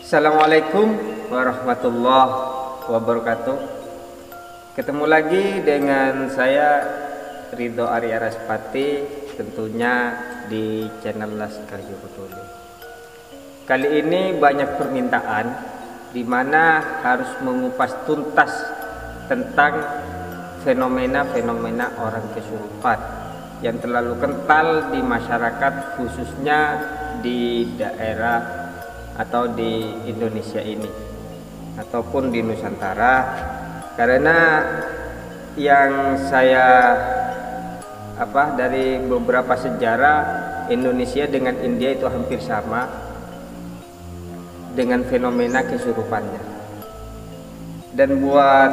Assalamualaikum warahmatullahi wabarakatuh. Ketemu lagi dengan saya Ridho Arya Raspati, tentunya di channel Laskar Jogotole. Kali ini banyak permintaan di mana harus mengupas tuntas tentang fenomena-fenomena orang kesurupan yang terlalu kental di masyarakat, khususnya di daerah atau di Indonesia ini ataupun di Nusantara. Karena yang saya dari beberapa sejarah, Indonesia dengan India itu hampir sama dengan fenomena kesurupannya. Dan buat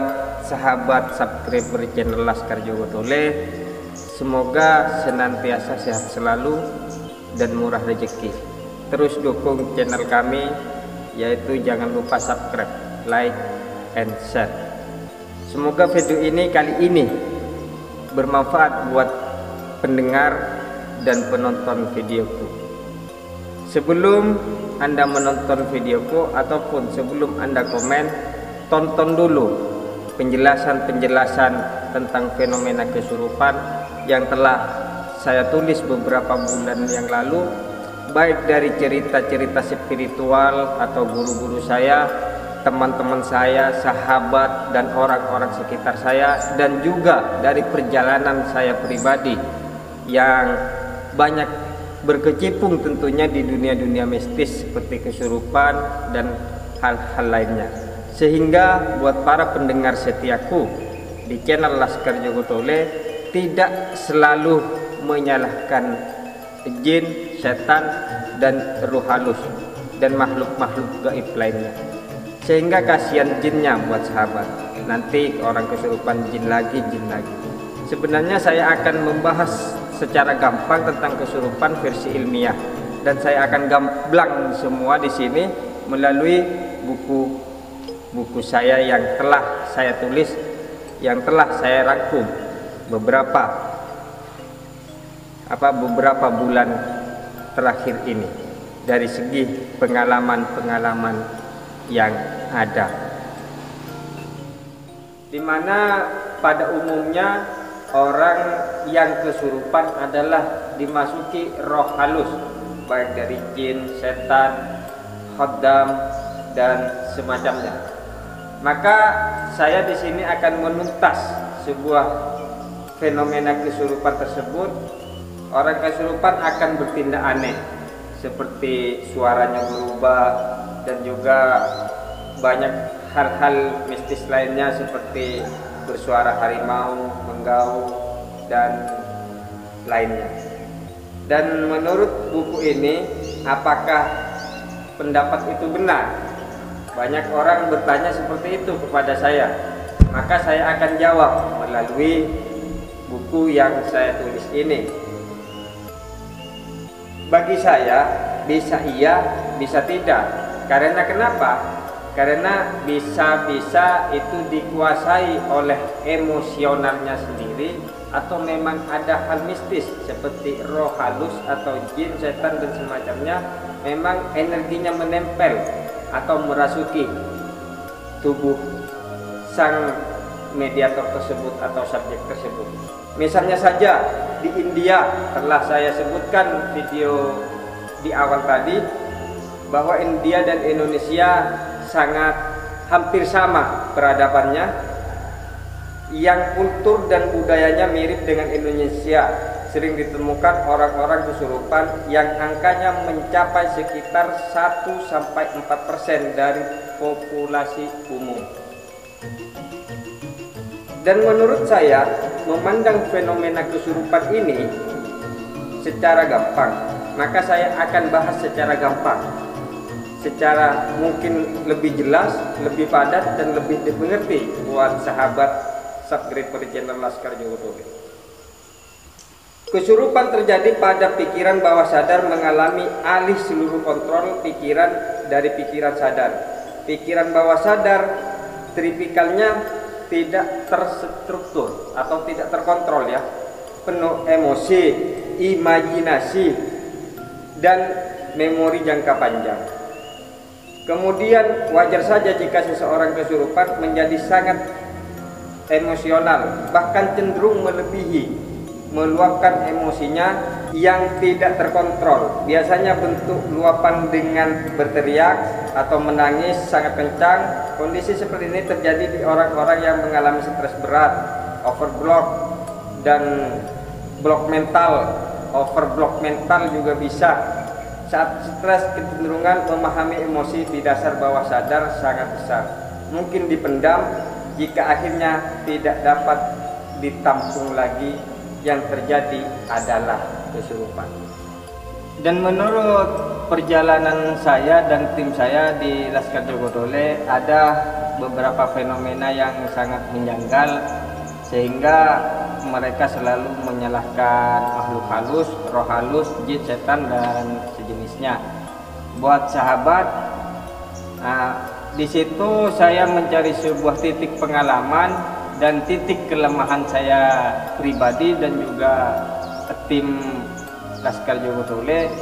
sahabat subscriber channel Laskar Jogotole, semoga senantiasa sehat selalu dan murah rezeki. Terus dukung channel kami, yaitu jangan lupa subscribe, like, and share. Semoga video ini kali ini bermanfaat buat pendengar dan penonton videoku. Sebelum Anda menonton videoku ataupun sebelum Anda komen, tonton dulu penjelasan-penjelasan tentang fenomena kesurupan yang telah saya tulis beberapa bulan yang lalu, baik dari cerita-cerita spiritual atau guru-guru saya, teman-teman saya, sahabat, dan orang-orang sekitar saya, dan juga dari perjalanan saya pribadi yang banyak berkecimpung tentunya di dunia-dunia mistis seperti kesurupan dan hal-hal lainnya. Sehingga buat para pendengar setiaku di channel Laskar Jogotole tidak selalu menyalahkan jin, setan, dan ruh halus dan makhluk-makhluk gaib lainnya, sehingga kasihan jinnya buat sahabat. Nanti orang kesurupan jin lagi. Sebenarnya saya akan membahas secara gampang tentang kesurupan versi ilmiah, dan saya akan gamblang semua di sini melalui buku saya yang telah saya tulis, yang telah saya rangkum beberapa bulan terakhir ini dari segi pengalaman-pengalaman yang ada, dimana pada umumnya orang yang kesurupan adalah dimasuki roh halus, baik dari jin, setan, khaddam, dan semacamnya. Maka saya di sini akan menuntas sebuah fenomena kesurupan tersebut. Orang kesurupan akan bertindak aneh, seperti suaranya berubah, dan juga banyak hal-hal mistis lainnya seperti bersuara harimau, menggaul, dan lainnya. Dan menurut buku ini, apakah pendapat itu benar? Banyak orang bertanya seperti itu kepada saya. Maka saya akan jawab melalui buku yang saya tulis ini. Bagi saya bisa iya, bisa tidak. Karena kenapa? Karena bisa-bisa itu dikuasai oleh emosionalnya sendiri, atau memang ada hal mistis seperti roh halus atau jin, setan, dan semacamnya, memang energinya menempel atau merasuki tubuh sang mediator tersebut atau subjek tersebut. Misalnya saja di India, telah saya sebutkan video di awal tadi bahwa India dan Indonesia sangat hampir sama peradabannya, yang kultur dan budayanya mirip dengan Indonesia. Sering ditemukan orang-orang kesurupan yang angkanya mencapai sekitar 1-4% dari populasi umum. Dan menurut saya, memandang fenomena kesurupan ini secara gampang, maka saya akan bahas secara gampang, secara mungkin lebih jelas, lebih padat, dan lebih dimengerti buat sahabat subscriber channel Laskar Jogotole. Kesurupan terjadi pada pikiran bawah sadar mengalami alih seluruh kontrol pikiran dari pikiran sadar. Pikiran bawah sadar tipikalnya tidak terstruktur atau tidak terkontrol, ya, penuh emosi, imajinasi, dan memori jangka panjang. Kemudian wajar saja jika seseorang kesurupan menjadi sangat emosional, bahkan cenderung melebihi, meluapkan emosinya yang tidak terkontrol. Biasanya bentuk luapan dengan berteriak atau menangis sangat kencang. Kondisi seperti ini terjadi di orang-orang yang mengalami stres berat, overblock, dan block mental. Overblock mental juga bisa. Saat stres, kecenderungan memahami emosi di dasar bawah sadar sangat besar. Mungkin dipendam, jika akhirnya tidak dapat ditampung lagi, yang terjadi adalah kesurupan. Dan menurut perjalanan saya dan tim saya di Laskar Jogodole, ada beberapa fenomena yang sangat menjanggal, sehingga mereka selalu menyalahkan makhluk halus, roh halus, jin, setan, dan sejenisnya. Buat sahabat, di situ saya mencari sebuah titik pengalaman dan titik kelemahan saya pribadi dan juga tim Laskar Jogodole,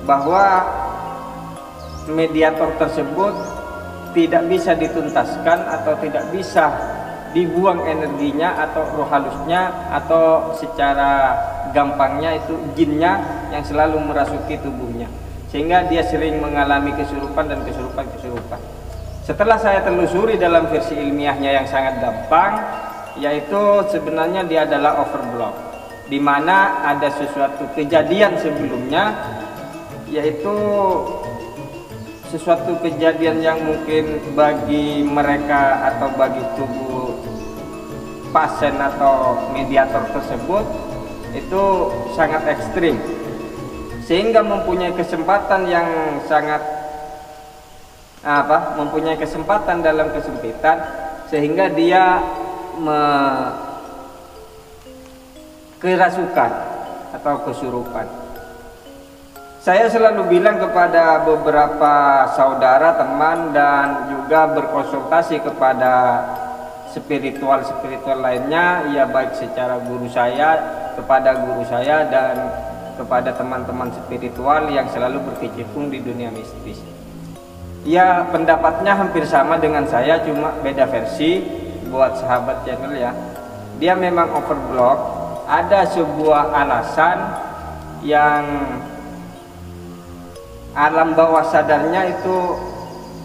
bahwa mediator tersebut tidak bisa dituntaskan atau tidak bisa dibuang energinya atau roh halusnya, atau secara gampangnya itu jinnya yang selalu merasuki tubuhnya, sehingga dia sering mengalami kesurupan dan kesurupan. Setelah saya telusuri dalam versi ilmiahnya yang sangat gampang, yaitu sebenarnya dia adalah overblock, di mana ada sesuatu kejadian sebelumnya, yaitu sesuatu kejadian yang mungkin bagi mereka atau bagi tubuh pasien atau mediator tersebut itu sangat ekstrim, sehingga mempunyai kesempatan yang sangat mempunyai kesempatan dalam kesempitan, sehingga dia kerasukan atau kesurupan. Saya selalu bilang kepada beberapa saudara, teman, dan juga berkonsultasi kepada spiritual lainnya, ya baik secara guru saya, kepada guru saya, dan kepada teman-teman spiritual yang selalu berkecimpung di dunia mistis. Ya, pendapatnya hampir sama dengan saya, cuma beda versi. Buat sahabat channel ya, dia memang overblock. Ada sebuah alasan yang alam bawah sadarnya itu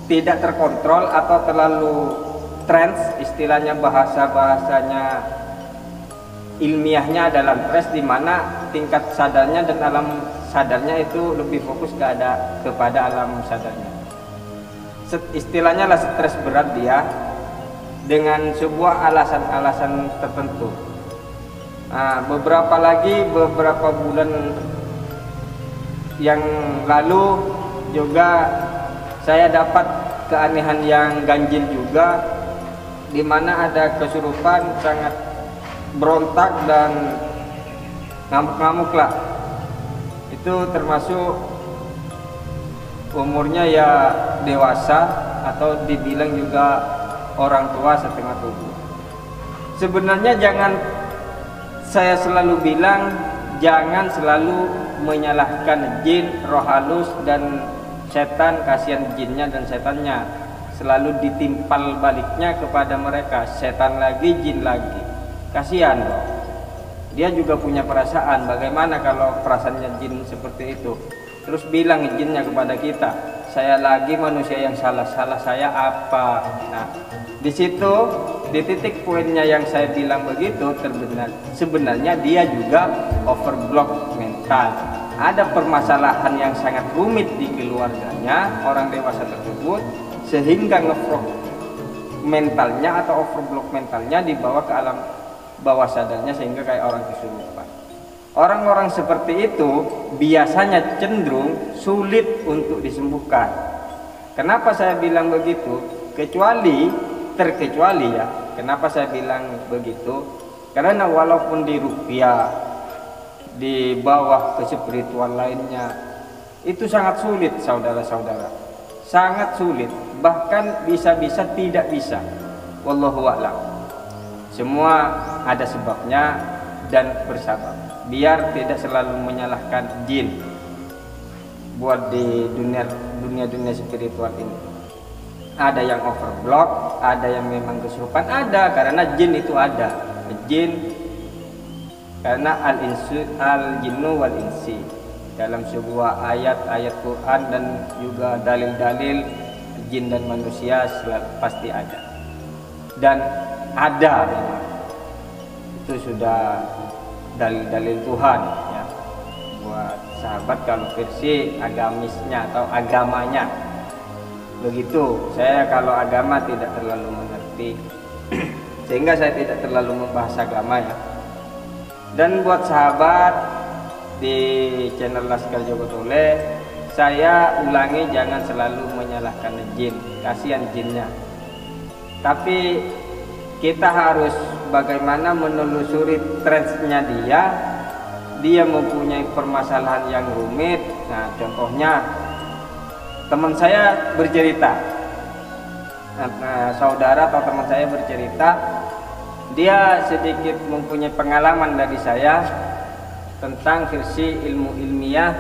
tidak terkontrol atau terlalu trance, istilahnya bahasanya ilmiahnya adalah trance, di mana tingkat sadarnya dan alam sadarnya itu lebih fokus kepada alam sadarnya. Istilahnya lah stres berat dia dengan sebuah alasan-alasan tertentu. Beberapa bulan yang lalu juga saya dapat keanehan yang ganjil juga, di mana ada kesurupan sangat berontak dan ngamuk-ngamuk lah. Itu termasuk umurnya ya dewasa, atau dibilang juga orang tua setengah tubuh. Sebenarnya saya selalu bilang, jangan selalu menyalahkan jin, roh halus, dan setan. Kasihan jinnya dan setannya, selalu ditimpal baliknya kepada mereka, setan lagi, jin lagi. Kasihan loh, dia juga punya perasaan. Bagaimana kalau perasaannya jin seperti itu, terus bilang jinnya kepada kita, saya lagi manusia yang salah saya apa? Nah, di situ, di titik poinnya yang saya bilang begitu, sebenarnya dia juga overblock mental. Ada permasalahan yang sangat rumit di keluarganya orang dewasa tersebut, sehingga ngefrog mentalnya atau overblock mentalnya dibawa ke alam bawah sadarnya, sehingga kayak orang kesurupan. Orang-orang seperti itu biasanya cenderung sulit untuk disembuhkan. Kenapa saya bilang begitu? Terkecuali ya, kenapa saya bilang begitu? Karena walaupun di rupiah, di bawah ke spiritual lainnya, itu sangat sulit saudara-saudara, sangat sulit, bahkan bisa-bisa tidak bisa. Wallahu a'lam. Semua ada sebabnya dan bersabab, biar tidak selalu menyalahkan jin. buat di dunia spiritual ini. Ada yang overblock, ada yang memang kesurupan, ada karena jin itu ada. Jin karena al-jinnu wal insi dalam sebuah ayat-ayat Quran dan juga dalil-dalil jin dan manusia pasti ada. Dan ada memang. Itu sudah dalil-dalil Tuhan ya. Buat sahabat kalau versi agamisnya atau agamanya. Begitu. Saya kalau agama tidak terlalu mengerti. Sehingga saya tidak terlalu membahas agama ya. Dan buat sahabat di channel Laskar Joko Tole, saya ulangi jangan selalu menyalahkan jin, kasihan jinnya. Tapi kita harus bagaimana menelusuri trendnya dia mempunyai permasalahan yang rumit. Nah contohnya teman saya bercerita, saudara atau teman saya bercerita, dia sedikit mempunyai pengalaman dari saya tentang versi ilmu ilmiah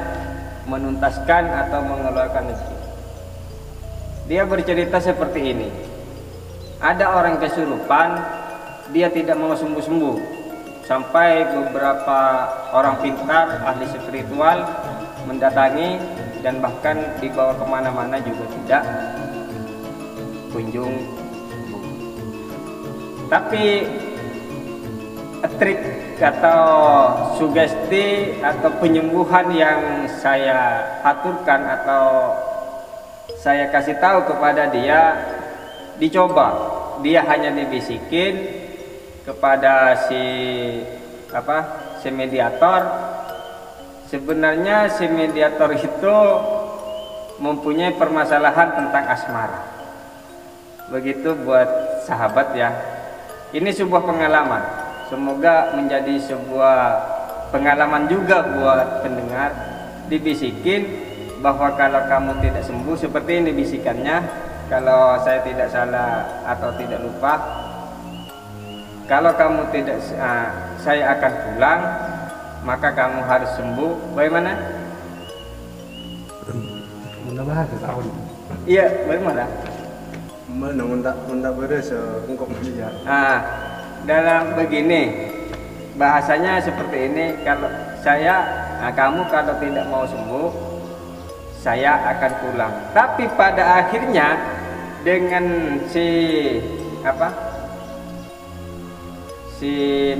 menuntaskan atau mengeluarkan rezeki. Dia bercerita seperti ini. Ada orang kesurupan, dia tidak mau sembuh-sembuh. Sampai beberapa orang pintar, ahli spiritual mendatangi dan bahkan dibawa kemana-mana juga tidak kunjung sembuh. Tapi trik atau sugesti atau penyembuhan yang saya aturkan atau saya kasih tahu kepada dia, dicoba. Dia hanya dibisikin kepada si mediator. Sebenarnya si mediator itu mempunyai permasalahan tentang asmara. Begitu buat sahabat ya. Ini sebuah pengalaman. Semoga menjadi sebuah pengalaman juga buat pendengar. Dibisikin bahwa kalau kamu tidak sembuh, seperti ini bisikannya, kalau saya tidak salah atau tidak lupa, kalau kamu tidak saya akan pulang, maka kamu harus sembuh. Bagaimana? Iya, bagaimana? Dalam begini bahasanya seperti ini, kalau kamu kalau tidak mau sembuh, saya akan pulang. Tapi pada akhirnya dengan si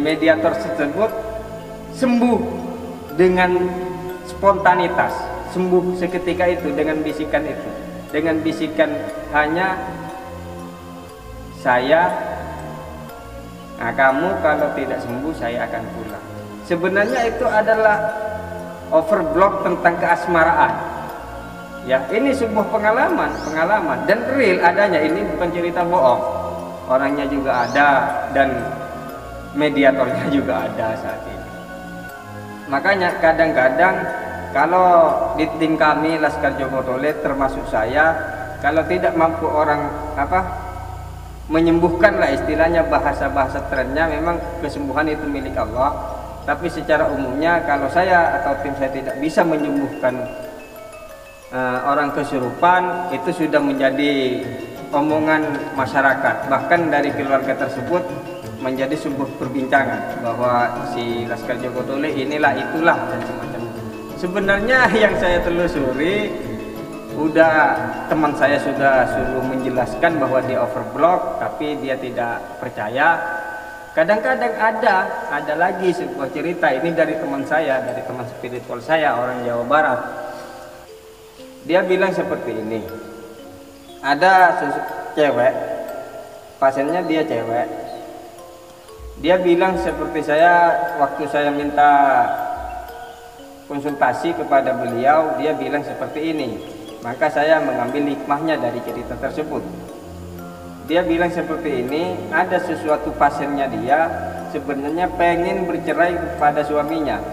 mediator tersebut sembuh dengan spontanitas, sembuh seketika itu dengan bisikan itu, dengan bisikan hanya kamu kalau tidak sembuh saya akan pulang. Sebenarnya itu adalah overblock tentang keasmaraan. Ya, ini sebuah pengalaman dan real adanya. Ini bukan cerita bohong. Orangnya juga ada dan mediatornya juga ada saat ini. Makanya kadang-kadang kalau di tim kami Laskar Joko Tole termasuk saya, kalau tidak mampu orang menyembuhkan lah istilahnya, bahasa trennya, memang kesembuhan itu milik Allah. Tapi secara umumnya kalau saya atau tim saya tidak bisa menyembuhkan orang kesurupan, itu sudah menjadi omongan masyarakat, bahkan dari keluarga tersebut menjadi sebuah perbincangan bahwa si Laskar Joko Tole inilah itulah dan semacamnya. Sebenarnya yang saya telusuri, teman saya sudah suruh menjelaskan bahwa dia overblock, tapi dia tidak percaya. Kadang-kadang ada lagi sebuah cerita, ini dari teman saya, dari teman spiritual saya, orang Jawa Barat. Dia bilang seperti ini, ada cewek, pasiennya dia cewek. Dia bilang seperti saya, waktu saya minta konsultasi kepada beliau, dia bilang seperti ini. Maka saya mengambil hikmahnya dari cerita tersebut. Dia bilang seperti ini, ada sesuatu pasiennya dia sebenarnya pengen bercerai kepada suaminya,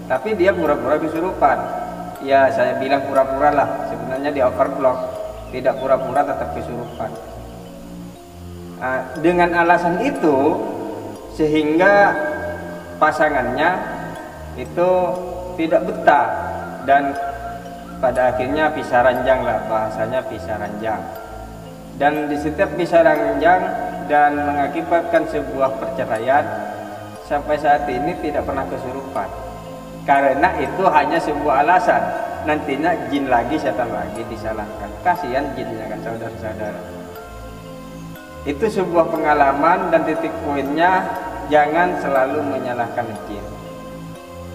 tapi dia pura-pura kesurupan. Ya saya bilang pura-pura lah, sebenarnya dia overblock, tidak pura-pura, tetap kesurupan. Dengan alasan itu sehingga pasangannya itu tidak betah dan pada akhirnya pisah ranjang lah, bahasanya pisah ranjang. Dan di setiap pisah ranjang dan mengakibatkan sebuah perceraian, sampai saat ini tidak pernah kesurupan. Karena itu hanya sebuah alasan. Nantinya jin lagi, setan lagi disalahkan. Kasihan jinnya kan saudara-saudara. Itu sebuah pengalaman, dan titik poinnya jangan selalu menyalahkan jin.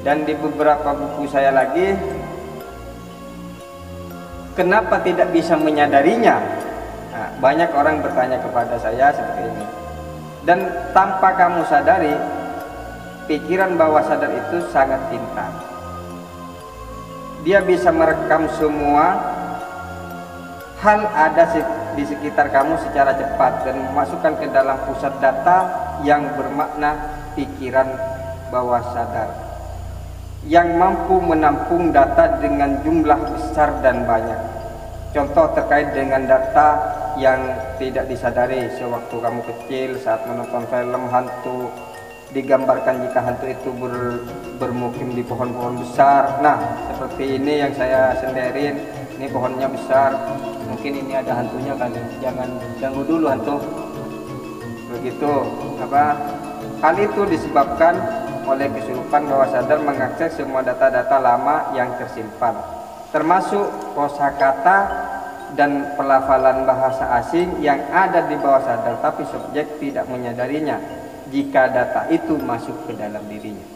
Dan di beberapa buku saya lagi, kenapa tidak bisa menyadarinya? Nah, banyak orang bertanya kepada saya seperti ini. Dan tanpa kamu sadari, pikiran bawah sadar itu sangat pintar. Dia bisa merekam semua hal ada di sekitar kamu secara cepat dan memasukkan ke dalam pusat data yang bermakna pikiran bawah sadar, yang mampu menampung data dengan jumlah besar dan banyak. Contoh terkait dengan data yang tidak disadari sewaktu kamu kecil saat menonton film hantu, digambarkan jika hantu itu bermukim di pohon-pohon besar. Nah, seperti ini yang saya senderin, ini pohonnya besar, mungkin ini ada hantunya kali, jangan ganggu dulu hantu. Begitu hal itu disebabkan oleh kesurupan bawah sadar mengakses semua data-data lama yang tersimpan, termasuk kosakata dan pelafalan bahasa asing yang ada di bawah sadar, tapi subjek tidak menyadarinya jika data itu masuk ke dalam dirinya.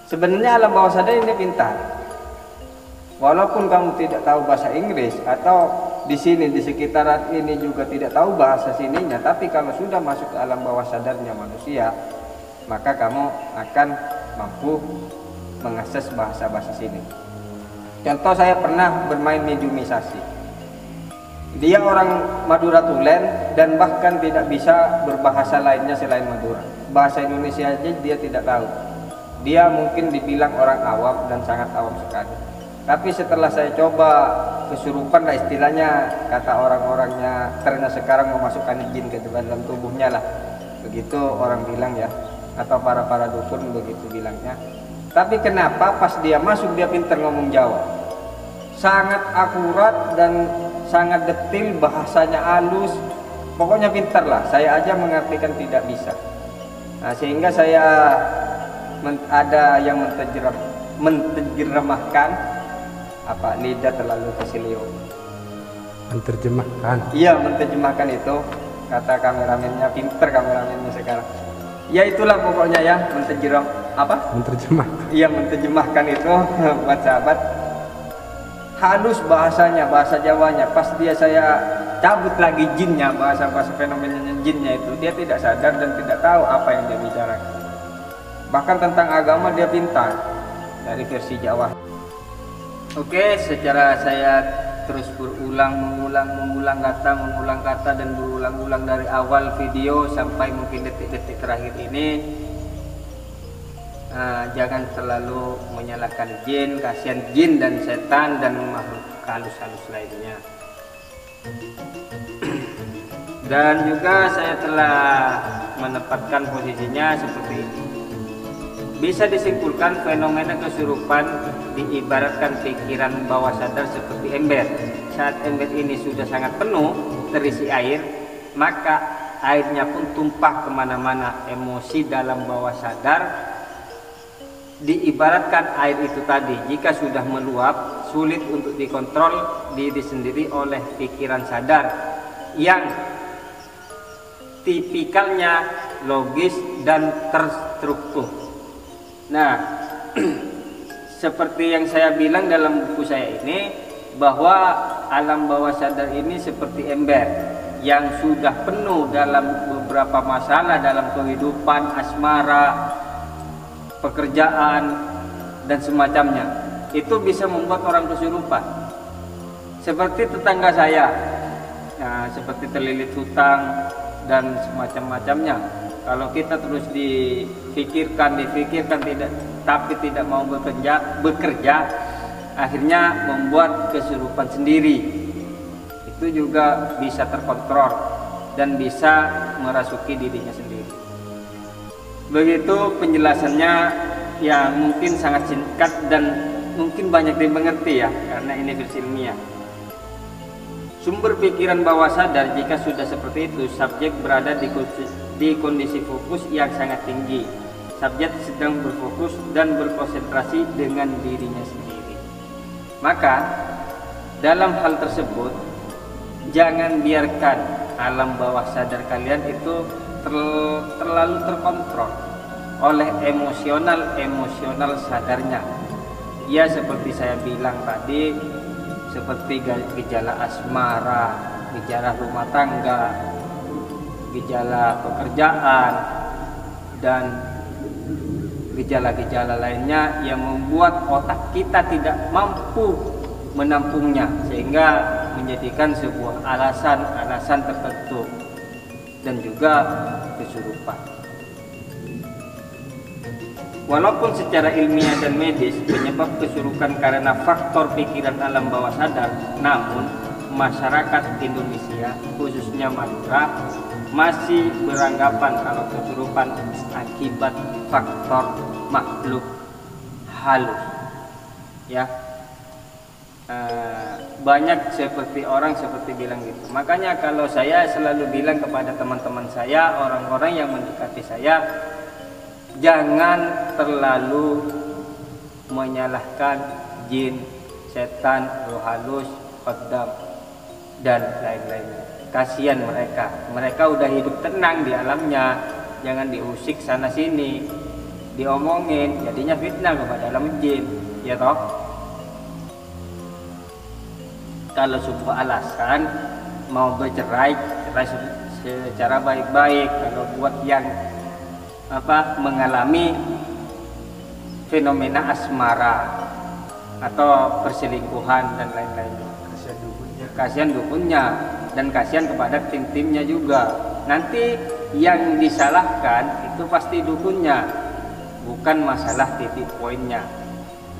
Sebenarnya alam bawah sadar ini pintar. Walaupun kamu tidak tahu bahasa Inggris, atau di sini di sekitaran ini juga tidak tahu bahasa sininya, tapi kalau sudah masuk ke alam bawah sadarnya manusia, maka kamu akan mampu mengakses bahasa-bahasa sini. Contoh, saya pernah bermain mediumisasi. Dia orang Madura Tulen dan bahkan tidak bisa berbahasa lainnya selain Madura. Bahasa Indonesia aja dia tidak tahu. Dia mungkin dibilang orang awam dan sangat awam sekali. Tapi setelah saya coba kesurupan lah istilahnya, kata orang-orangnya, karena sekarang memasukkan jin ke dalam tubuhnya lah. Begitu orang bilang ya, atau para dukun begitu bilangnya. Tapi kenapa pas dia masuk dia pintar ngomong Jawa. Sangat akurat dan sangat detil, bahasanya halus, pokoknya pintar lah. Saya aja mengartikan tidak bisa. Nah, sehingga saya ada yang menterjemahkan lidah terlalu kesilio. Menterjemahkan? Iya, menterjemahkan itu, kata kameramennya, pintar kameramennya sekarang. Ya itulah pokoknya ya, menterjemah. Iya, menterjemahkan itu buat sahabat. Halus bahasanya, bahasa Jawanya. Pas saya cabut lagi jinnya, bahasa fenomenanya jinnya itu, dia tidak sadar dan tidak tahu apa yang dia bicarakan. Bahkan tentang agama dia pintar dari versi Jawa. Oke, secara saya terus mengulang kata dan berulang-ulang dari awal video sampai mungkin detik-detik terakhir ini. Jangan terlalu menyalahkan jin, kasihan jin dan setan dan makhluk halus-halus lainnya. Dan juga saya telah menempatkan posisinya seperti ini. Bisa disimpulkan fenomena kesurupan diibaratkan pikiran bawah sadar seperti ember. Saat ember ini sudah sangat penuh terisi air, maka airnya pun tumpah kemana-mana. Emosi dalam bawah sadar diibaratkan air itu tadi, jika sudah meluap sulit untuk dikontrol diri sendiri oleh pikiran sadar yang tipikalnya logis dan terstruktur. Nah, seperti yang saya bilang dalam buku saya ini, bahwa alam bawah sadar ini seperti ember yang sudah penuh dalam beberapa masalah dalam kehidupan, asmara, pekerjaan dan semacamnya. Itu bisa membuat orang kesurupan. Seperti tetangga saya, nah, seperti terlilit hutang dan semacam-macamnya. Kalau kita terus dipikirkan tidak, tapi tidak mau bekerja, akhirnya membuat kesurupan sendiri. Itu juga bisa terkontrol dan bisa merasuki dirinya sendiri. Begitu penjelasannya, yang mungkin sangat singkat dan mungkin banyak dimengerti ya, karena ini versi ilmiah. Sumber pikiran bawah sadar, jika sudah seperti itu, subjek berada di kondisi fokus yang sangat tinggi. Subjek sedang berfokus dan berkonsentrasi dengan dirinya sendiri. Maka dalam hal tersebut, jangan biarkan alam bawah sadar kalian itu terlalu terkontrol oleh emosional sadarnya. Ya, seperti saya bilang tadi, seperti gejala asmara, gejala rumah tangga, gejala pekerjaan, dan gejala-gejala lainnya yang membuat otak kita tidak mampu menampungnya, sehingga menjadikan sebuah alasan tertentu dan juga kesurupan. Walaupun secara ilmiah dan medis penyebab kesurupan karena faktor pikiran alam bawah sadar, namun masyarakat Indonesia, khususnya Madura, masih beranggapan kalau kesurupan akibat faktor makhluk halus. Ya, banyak seperti orang seperti bilang gitu. Makanya kalau saya selalu bilang kepada teman-teman saya, orang-orang yang mendekati saya, jangan terlalu menyalahkan jin, setan, roh halus, kodam, dan lain-lainnya. Kasihan mereka udah hidup tenang di alamnya, jangan diusik sana sini, diomongin, jadinya fitnah kepada alam jin, ya toh. Kalau sebuah alasan mau bercerai, cerai secara baik-baik. Kalau buat yang mengalami fenomena asmara atau perselingkuhan dan lain-lainnya, kasihan dukunnya dan kasihan kepada tim-timnya juga. Nanti yang disalahkan itu pasti dukunnya, bukan masalah titik poinnya,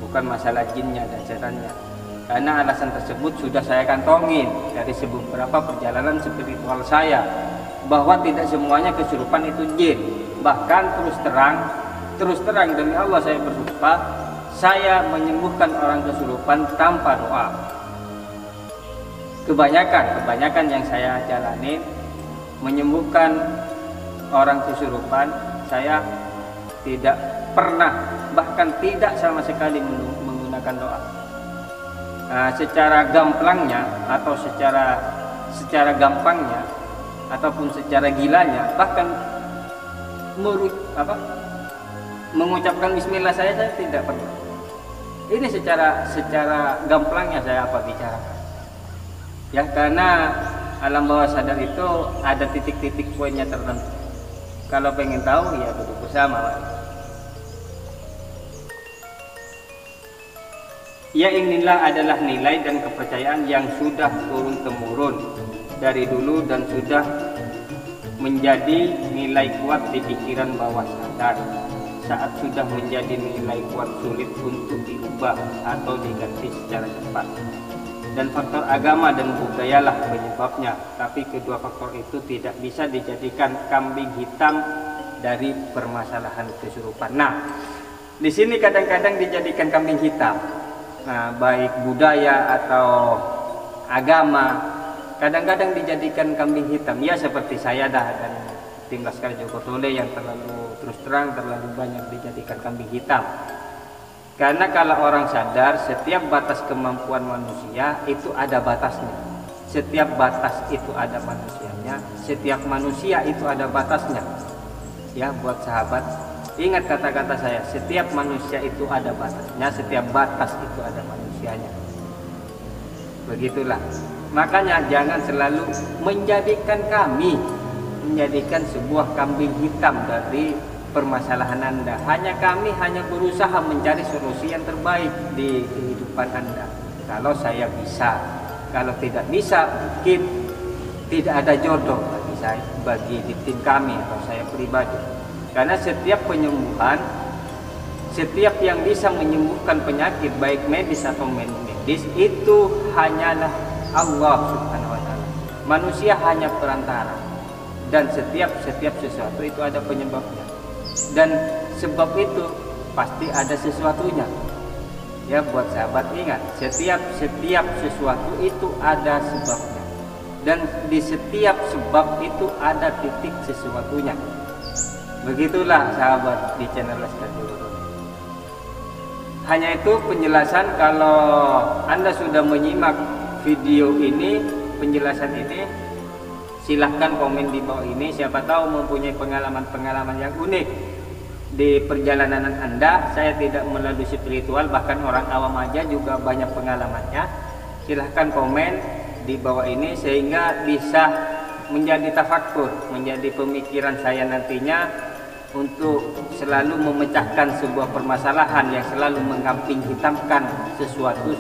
bukan masalah jinnya dan setannya. Karena alasan tersebut sudah saya kantongin dari beberapa perjalanan spiritual saya, bahwa tidak semuanya kesurupan itu jin. Bahkan terus terang demi Allah saya bersumpah, saya menyembuhkan orang kesurupan tanpa doa. Kebanyakan yang saya jalani menyembuhkan orang kesurupan, saya tidak pernah, bahkan tidak sama sekali menggunakan doa. Secara gamplangnya atau secara gampangnya ataupun secara gilanya, bahkan mengucapkan bismillah saya tidak pernah. Ini secara gamplangnya saya bicarakan. Ya, karena alam bawah sadar itu ada titik-titik poinnya tertentu. Kalau pengen tahu ya duduk bersama. Ya, inilah adalah nilai dan kepercayaan yang sudah turun-temurun dari dulu dan sudah menjadi nilai kuat di pikiran bawah sadar. Saat sudah menjadi nilai kuat, sulit untuk diubah atau diganti secara cepat. Dan faktor agama dan budayalah penyebabnya. Tapi kedua faktor itu tidak bisa dijadikan kambing hitam dari permasalahan kesurupan. Nah, di sini kadang-kadang dijadikan kambing hitam. Nah, baik budaya atau agama kadang-kadang dijadikan kambing hitam. Ya, seperti saya dan tim Laskar Joko Tole yang terlalu banyak dijadikan kambing hitam. Karena kalau orang sadar, setiap batas kemampuan manusia itu ada batasnya. Setiap batas itu ada manusianya. Setiap manusia itu ada batasnya. Ya, buat sahabat, ingat kata-kata saya, setiap manusia itu ada batasnya, setiap batas itu ada manusianya. Begitulah. Makanya jangan selalu menjadikan sebuah kambing hitam dari permasalahan Anda. Kami hanya berusaha mencari solusi yang terbaik di kehidupan Anda. Kalau saya bisa, kalau tidak bisa, mungkin tidak ada jodoh bagi di tim kami atau saya pribadi. Karena setiap penyembuhan, setiap yang bisa menyembuhkan penyakit baik medis atau non-medis itu hanyalah Allah Subhanahu wa taala. Manusia hanya perantara. Dan setiap sesuatu itu ada penyebabnya. Dan sebab itu pasti ada sesuatunya. Ya, buat sahabat ingat, setiap sesuatu itu ada sebabnya, dan di setiap sebab itu ada titik sesuatunya. Begitulah sahabat di channel Laskar Jogotongo. Hanya itu penjelasan. Kalau Anda sudah menyimak video ini, penjelasan ini, silahkan komen di bawah ini. Siapa tahu mempunyai pengalaman-pengalaman yang unik di perjalanan Anda. Saya tidak melalui spiritual, bahkan orang awam aja juga banyak pengalamannya. Silahkan komen di bawah ini sehingga bisa menjadi tafakur, menjadi pemikiran saya nantinya untuk selalu memecahkan sebuah permasalahan yang selalu mengkambing hitamkan sesuatu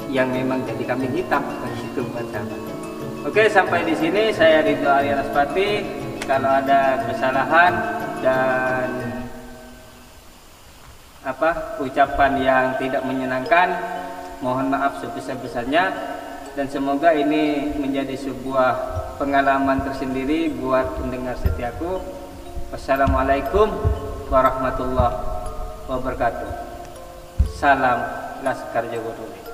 yang memang jadi kambing hitam, begitu buat sahabat. Oke, sampai di sini saya Ridho Arya Laspati. Kalau ada kesalahan dan ucapan yang tidak menyenangkan, mohon maaf sebesar-besarnya, dan semoga ini menjadi sebuah pengalaman tersendiri buat pendengar setiaku. Wassalamualaikum warahmatullahi wabarakatuh. Salam Laskar Jogotongo.